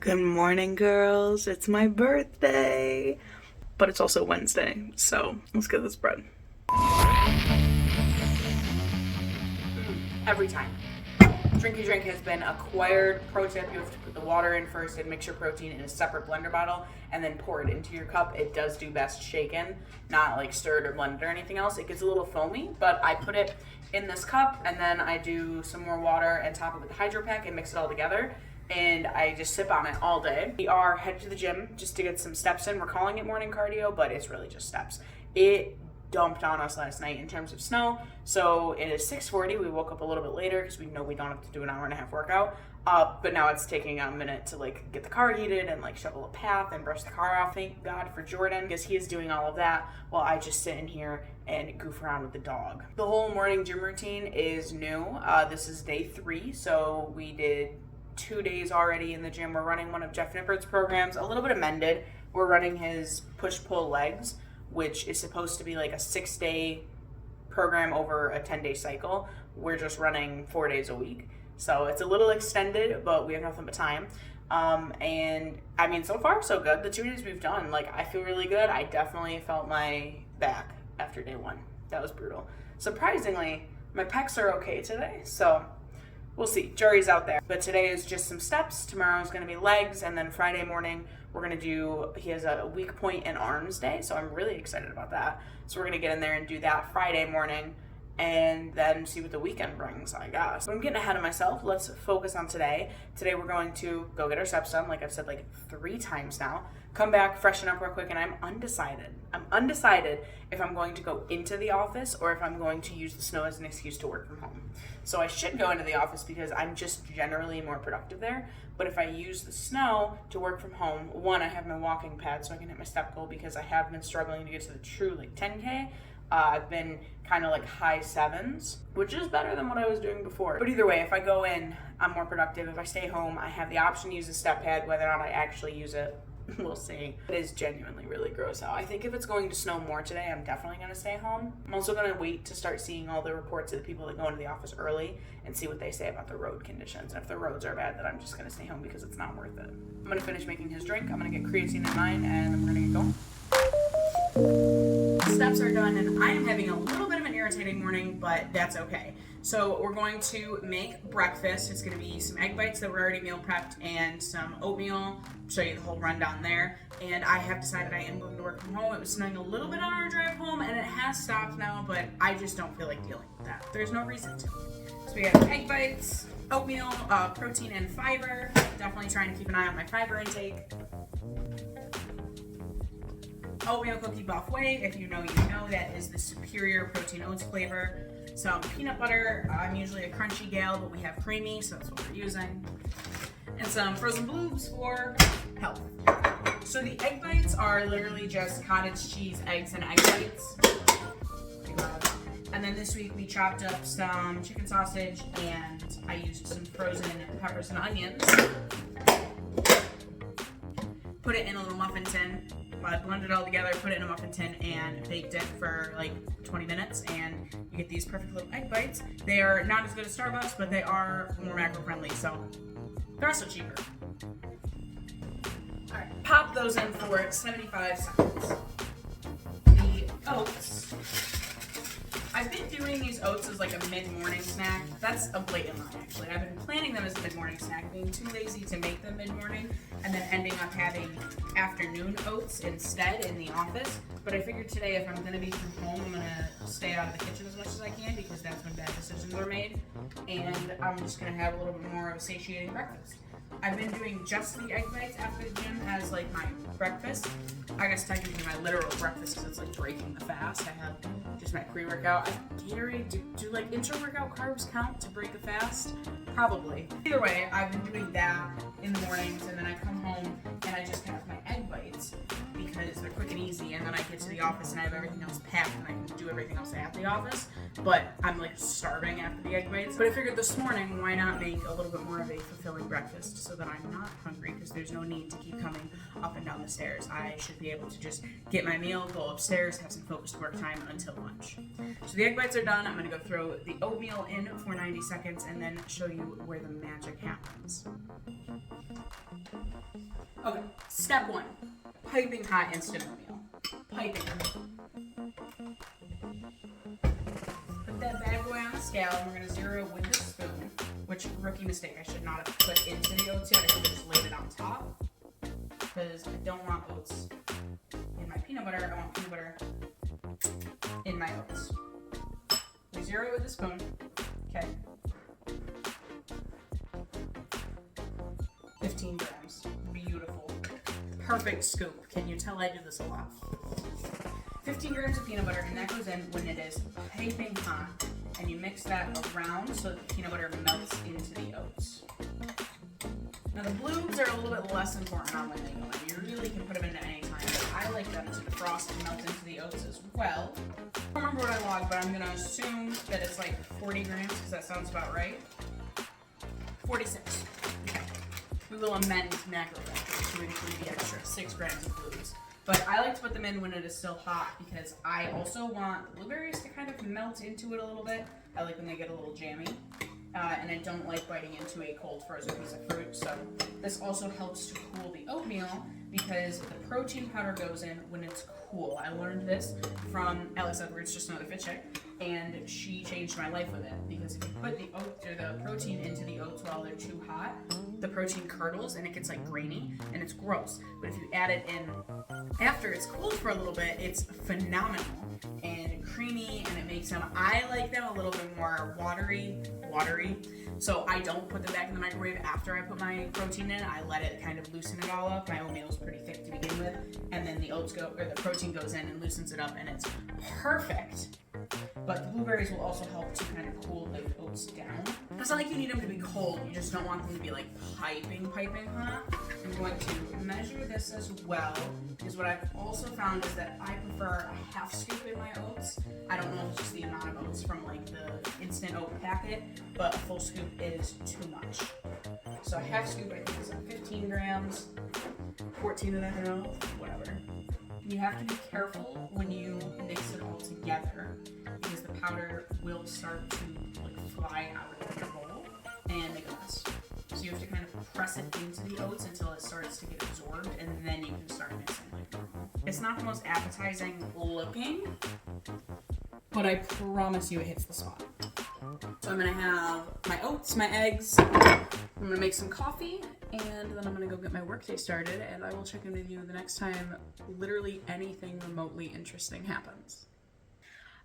Good morning, girls. It's my birthday, but it's also Wednesday, so let's get this bread. Every time. Drinky Drink has been acquired. Pro tip, you have to put the water in first and mix your protein in a separate blender bottle and then pour it into your cup. It does do best shaken, not like stirred or blended or anything else. It gets a little foamy, but I put it in this cup and then I do some more water and top it with Hydro Pack and mix it all together. And I just sip on it all day. We are headed to the gym just to get some steps in. We're calling it morning cardio, but it's really just steps. It dumped on us last night in terms of snow. So it is 6:40. We woke up a little bit later because we know we don't have to do an hour and a half workout. But now it's taking a minute to get the car heated and shovel a path and brush the car off. Thank God for Jordan because he is doing all of that while I just sit in here and goof around with the dog. The whole morning gym routine is new. This is day 3. So we did 2 days already in the gym. We're running one of Jeff Nippard's programs, a little bit amended. We're running his push-pull legs, which is supposed to be a 6-day program over a 10-day cycle. We're just running 4 days a week. So it's a little extended, but we have nothing but time. And I mean, so far so good. The 2 days we've done, I feel really good. I definitely felt my back after day 1. That was brutal. Surprisingly, my pecs are okay today, so we'll see. Jury's out there. But today is just some steps. Tomorrow is going to be legs. And then Friday morning, we're going to he has a weak point and arms day. So I'm really excited about that. So we're going to get in there and do that Friday morning and then see what the weekend brings, I guess. But I'm getting ahead of myself. Let's focus on today. Today we're going to go get our steps done, like I've said 3 times now. Come back, freshen up real quick, and I'm undecided. I'm undecided if I'm going to go into the office or if I'm going to use the snow as an excuse to work from home. So I should go into the office because I'm just generally more productive there. But if I use the snow to work from home, one, I have my walking pad so I can hit my step goal because I have been struggling to get to the true 10K. I've been kind of high 7s, which is better than what I was doing before. But either way, if I go in, I'm more productive. If I stay home, I have the option to use the step pad. Whether or not I actually use it, we'll see. It is genuinely really gross out. I think if it's going to snow more today, I'm definitely going to stay home. I'm also going to wait to start seeing all the reports of the people that go into the office early and see what they say about the road conditions. And if the roads are bad, then I'm just going to stay home because it's not worth it. I'm going to finish making his drink. I'm going to get creatine in mine, and then we're going to get going. Steps are done, and I am having a little bit of an irritating morning, but that's okay. So we're going to make breakfast. It's going to be some egg bites that were already meal prepped and some oatmeal. I'll show you the whole rundown there. And I have decided I am going to work from home. It was snowing a little bit on our drive home, and it has stopped now, but I just don't feel like dealing with that. There's no reason to. So we have egg bites, oatmeal, protein and fiber. Definitely trying to keep an eye on my fiber intake. Oatmeal cookie buffet, if you know, that is the superior protein oats flavor. Some peanut butter. I'm usually a crunchy gal, but we have creamy, so that's what we're using. And some frozen blues for health. So the egg bites are literally just cottage cheese, eggs, and egg whites. And then this week we chopped up some chicken sausage and I used some frozen peppers and onions. Put it in a little muffin tin. I blended it all together, put it in a muffin tin, and baked it for 20 minutes, and you get these perfect little egg bites. They are not as good as Starbucks, but they are more macro-friendly, so they're also cheaper. Alright, pop those in for 75 seconds. The oats. I've been doing these oats as a mid-morning snack. That's a blatant lie, actually. I've been planning them as a mid-morning snack, being too lazy to make them mid-morning, and then ending up having afternoon oats instead in the office. But I figured today, if I'm going to be from home, I'm going to stay out of the kitchen as much as I can because that's when bad decisions are made. And I'm just going to have a little bit more of a satiating breakfast. I've been doing just the egg bites after the gym as my breakfast. I guess technically my literal breakfast because it's breaking the fast. I have just my pre-workout. Gatorade, do intra-workout carbs count to break a fast? Probably. Either way, I've been doing that in the mornings, and then I come home and I just have my egg bites because they're quick and easy, and then I get to the office and I have everything else packed and I can do everything else at the office. But I'm like starving after the egg whites. But I figured this morning, why not make a little bit more of a fulfilling breakfast so that I'm not hungry, because there's no need to keep coming up and down the stairs. I should be able to just get my meal, go upstairs, have some focused work time until lunch. So the egg whites are done. I'm gonna go throw the oatmeal in for 90 seconds and then show you where the magic happens. Okay, step 1, piping hot instant oatmeal. Piping. Put that bad boy on the scale and we're gonna zero with the spoon, which, rookie mistake, I should not have put into the oats yet. I should have just laid it on top, because I don't want oats in my peanut butter. I want peanut butter in my oats. We zero it with the spoon. Okay. 15 grams. Beautiful. Perfect scoop. Can you tell I do this a lot? 15 grams of peanut butter, and that goes in when it is piping hot. And you mix that around so that the peanut butter melts into the oats. Now the blues are a little bit less important on when they go in. You really can put them in at any time, but I like them to defrost and melt into the oats as well. I don't remember what I logged, but I'm gonna assume that it's like 40 grams, because that sounds about right. 46. Okay. We will amend macro factor to include the extra 6 grams of blues. But I like to put them in when it is still hot, because I also want the blueberries to kind of melt into it a little bit. I like when they get a little jammy. And I don't like biting into a cold frozen piece of fruit. So this also helps to cool the oatmeal, because the protein powder goes in when it's cool. I learned this from Alex Edwards, just another fit check, and she changed my life with it, because if you put the protein into the oats while they're too hot, the protein curdles and it gets like grainy and it's gross. But if you add it in after it's cooled for a little bit, it's phenomenal and creamy, and it makes them, I like them a little bit more watery. So I don't put them back in the microwave after I put my protein in. I let it kind of loosen it all up. My oatmeal is pretty thick to begin with, and then the protein goes in and loosens it up, and it's perfect. But the blueberries will also help to kind of cool the oats down. It's not like you need them to be cold, you just don't want them to be like piping hot. I'm going to measure this as well, because what I've also found is that I prefer a half scoop in my oats. I don't know if it's just the amount of oats from like the instant oat packet, but a full scoop is too much. So a half scoop I think is like 15 grams, 14 and a half, whatever. You have to be careful when you mix it all together, because the powder will start to like fly out of your bowl and make a mess. So you have to kind of press it into the oats until it starts to get absorbed, and then you can start mixing like normal. It's not the most appetizing looking, but I promise you it hits the spot. So I'm gonna have my oats, my eggs, I'm gonna make some coffee, and then I'm gonna go get my workday started, and I will check in with you the next time literally anything remotely interesting happens.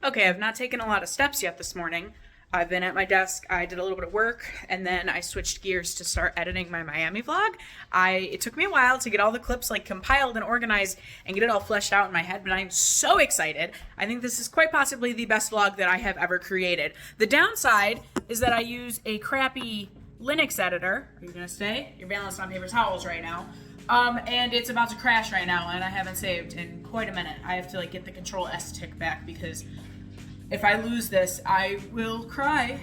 Okay, I've not taken a lot of steps yet this morning. I've been at my desk, I did a little bit of work, and then I switched gears to start editing my Miami vlog. It took me a while to get all the clips like compiled and organized and get it all fleshed out in my head, but I'm so excited. I think this is quite possibly the best vlog that I have ever created. The downside is that I use a crappy Linux editor. Are you gonna stay? You're balanced on paper towels right now. And it's about to crash right now, and I haven't saved in quite a minute. I have to like get the Control S tick back, because if I lose this, I will cry.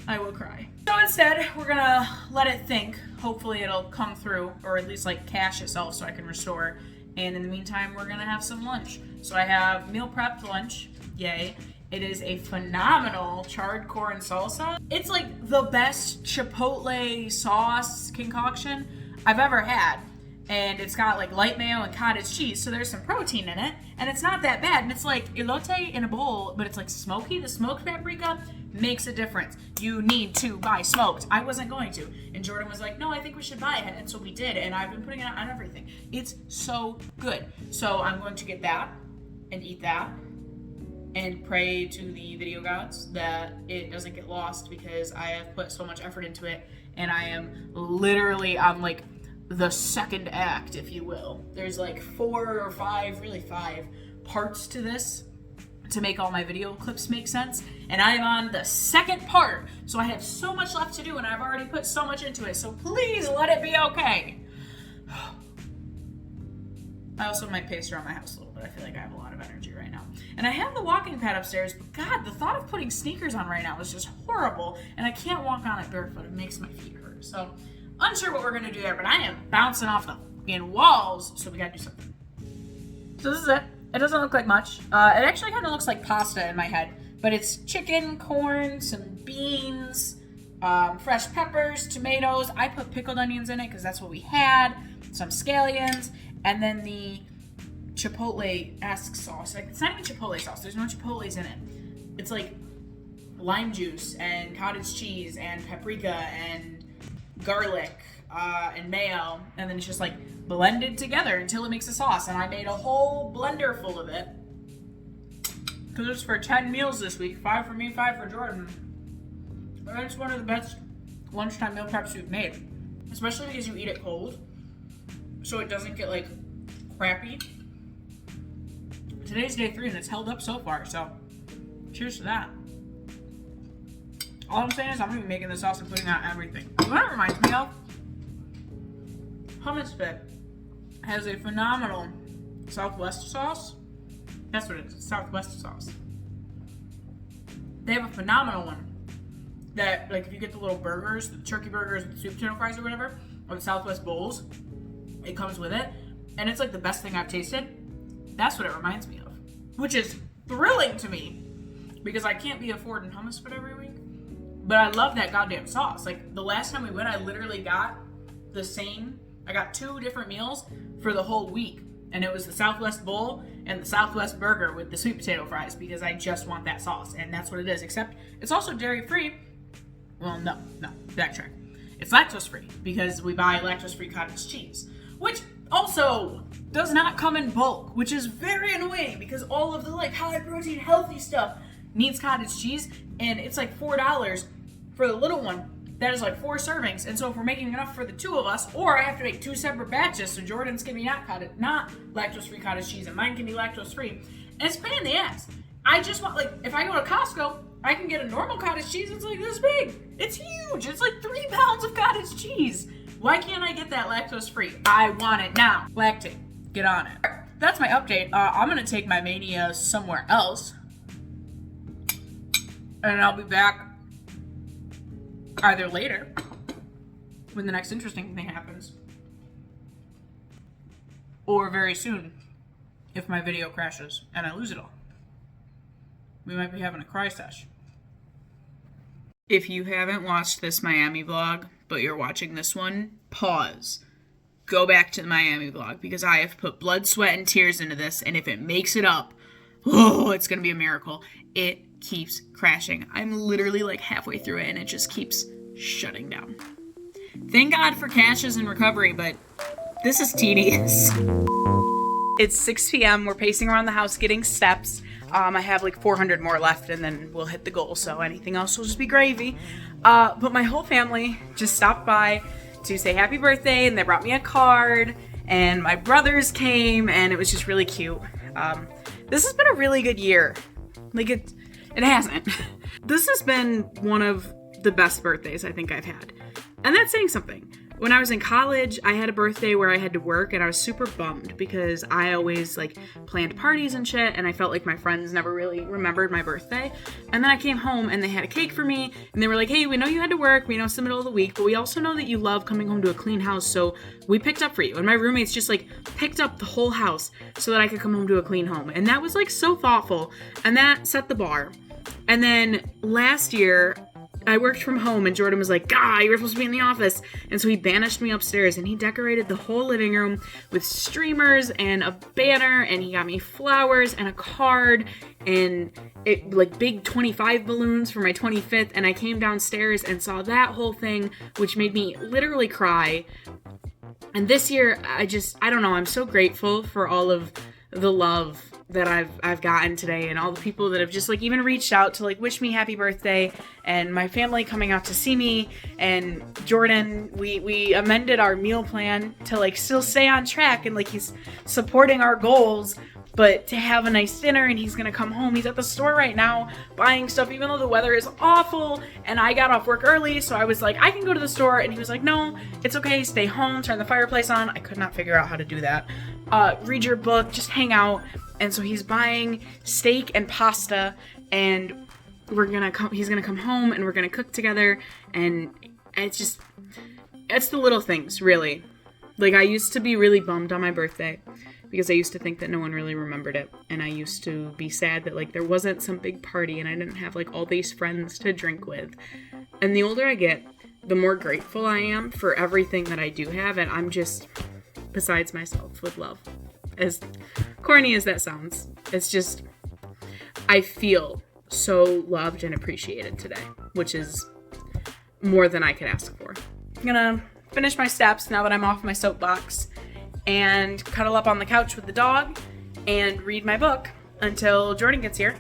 I will cry. So instead, we're gonna let it think. Hopefully it'll come through, or at least like cache itself so I can restore. And in the meantime, we're gonna have some lunch. So I have meal prepped lunch, yay. It is a phenomenal charred corn salsa. It's like the best chipotle sauce concoction I've ever had. And it's got like light mayo and cottage cheese, so there's some protein in it, and it's not that bad. And it's like elote in a bowl, but it's like smoky. The smoked paprika makes a difference. You need to buy smoked. I wasn't going to, and Jordan was like, no, I think we should buy it, and so we did, and I've been putting it on everything. It's so good. So I'm going to get that and eat that and pray to the video gods that it doesn't get lost, because I have put so much effort into it, and I am literally on like the second act, if you will. There's like 4 or 5, really 5 parts to this to make all my video clips make sense, and I am on the second part, so I have so much left to do, and I've already put so much into it, so please let it be okay. I also might pace around my house a little bit. I feel like I have a lot of energy right now. And I have the walking pad upstairs, but God, the thought of putting sneakers on right now is just horrible. And I can't walk on it barefoot. It makes my feet hurt. So, unsure what we're going to do there, but I am bouncing off the fucking walls, so we got to do something. So this is it. It doesn't look like much. It actually kind of looks like pasta in my head, but it's chicken, corn, some beans, fresh peppers, tomatoes. I put pickled onions in it because that's what we had, some scallions, and then the Chipotle-esque sauce. Like, it's not even Chipotle sauce. There's no Chipotles in it. It's like lime juice and cottage cheese and paprika and garlic and mayo, and then it's just like blended together until it makes a sauce. And I made a whole blender full of it because it's for 10 meals this week. 5 for me, 5 for Jordan. And it's one of the best lunchtime meal preps we've made, especially because you eat it cold, so it doesn't get like crappy. Today's day 3 and it's held up so far, so cheers to that. All I'm saying is I'm gonna be making this sauce and putting out everything. What it reminds me of, Hummus Fit has a phenomenal Southwest sauce. That's what it is, Southwest sauce. They have a phenomenal one that, like, if you get the little burgers, the turkey burgers with sweet potato fries or whatever, or the Southwest bowls, it comes with it, and it's like the best thing I've tasted. That's what it reminds me of, which is thrilling to me because I can't be affording Hummus Fit every week. But I love that goddamn sauce. Like, the last time we went, I literally got the same. I got 2 different meals for the whole week. And it was the Southwest bowl and the Southwest burger with the sweet potato fries because I just want that sauce. And that's what it is. Except it's also dairy-free. Well, no, backtrack. It's lactose-free because we buy lactose-free cottage cheese, which also does not come in bulk, which is very annoying because all of the like high-protein, healthy stuff needs cottage cheese, and it's like $4 for the little one. That is like 4 servings, and so if we're making enough for the 2 of us, or I have to make 2 separate batches, so Jordan's can be not lactose-free cottage cheese, and mine can be lactose-free, and it's a pain in the ass. I just want, like, if I go to Costco, I can get a normal cottage cheese, it's like this big. It's huge. It's like 3 pounds of cottage cheese. Why can't I get that lactose-free? I want it now. Lactate, get on it. That's my update. I'm gonna take my mania somewhere else, and I'll be back either later, when the next interesting thing happens, or very soon, if my video crashes and I lose it all. We might be having a cry sesh. If you haven't watched this Miami vlog, but you're watching this one, pause. Go back to the Miami vlog, because I have put blood, sweat, and tears into this, and if it makes it up, oh, it's gonna be a miracle. It keeps crashing. I'm literally like halfway through it and it just keeps shutting down. Thank God for caches and recovery, but this is tedious. It's 6 p.m. We're pacing around the house getting steps. I have like 400 more left and then we'll hit the goal, so anything else will just be gravy. But my whole family just stopped by to say happy birthday, and they brought me a card, and my brothers came, and it was just really cute. This has been a really good year. Like, it hasn't. This has been one of the best birthdays I think I've had. And that's saying something. When I was in college, I had a birthday where I had to work, and I was super bummed because I always like planned parties and shit, and I felt like my friends never really remembered my birthday. And then I came home and they had a cake for me, and they were like, hey, we know you had to work, we know it's the middle of the week, but we also know that you love coming home to a clean house, so we picked up for you. And my roommates just like picked up the whole house so that I could come home to a clean home. And that was like so thoughtful, and that set the bar. And then last year, I worked from home, and Jordan was like, you were supposed to be in the office. And so he banished me upstairs, and he decorated the whole living room with streamers and a banner, and he got me flowers and a card and like big 25 balloons for my 25th. And I came downstairs and saw that whole thing, which made me literally cry. And this year, I don't know, I'm so grateful for all of the love that I've gotten today, and all the people that have just like even reached out to like wish me happy birthday, and my family coming out to see me, and Jordan, we amended our meal plan to like still stay on track, and like he's supporting our goals, but to have a nice dinner, and he's gonna come home. He's at the store right now buying stuff, even though the weather is awful, and I got off work early, so I was like, I can go to the store, and he was like, no, it's okay, stay home, turn the fireplace on. I could not figure out how to do that, read your book, just hang out. And so he's buying steak and pasta, and he's gonna come home and we're gonna cook together. And it's the little things, really. Like, I used to be really bummed on my birthday because I used to think that no one really remembered it. And I used to be sad that, like, there wasn't some big party and I didn't have, like, all these friends to drink with. And the older I get, the more grateful I am for everything that I do have. And I'm just besides myself with love. As corny as that sounds, it's just, I feel so loved and appreciated today, which is more than I could ask for. I'm gonna finish my steps now that I'm off my soapbox and cuddle up on the couch with the dog and read my book until Jordan gets here,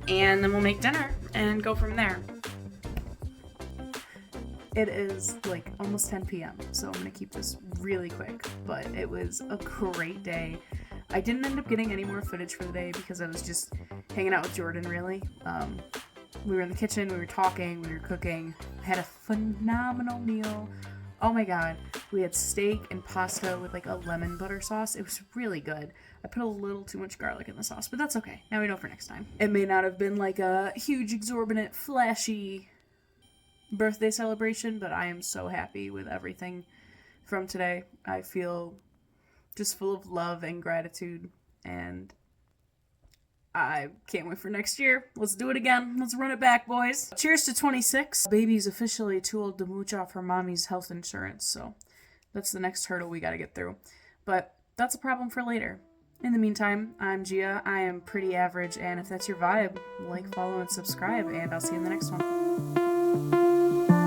and then we'll make dinner and go from there. It is like almost 10 p.m., so I'm gonna keep this really quick, but it was a great day. I didn't end up getting any more footage for the day because I was just hanging out with Jordan, really. We were in the kitchen, we were talking, we were cooking, had a phenomenal meal. Oh my god, we had steak and pasta with like a lemon butter sauce. It was really good. I put a little too much garlic in the sauce, but that's okay. Now we know for next time. It may not have been like a huge, exorbitant, flashy birthday celebration, but I am so happy with everything from today. I feel just full of love and gratitude, and I can't wait for next year. Let's do it again. Let's run it back, boys. Cheers to 26. Baby's officially too old to mooch off her mommy's health insurance, so that's the next hurdle we gotta get through. But that's a problem for later. In the meantime, I'm Gia. I am pretty average, and if that's your vibe, like, follow, and subscribe, and I'll see you in the next one.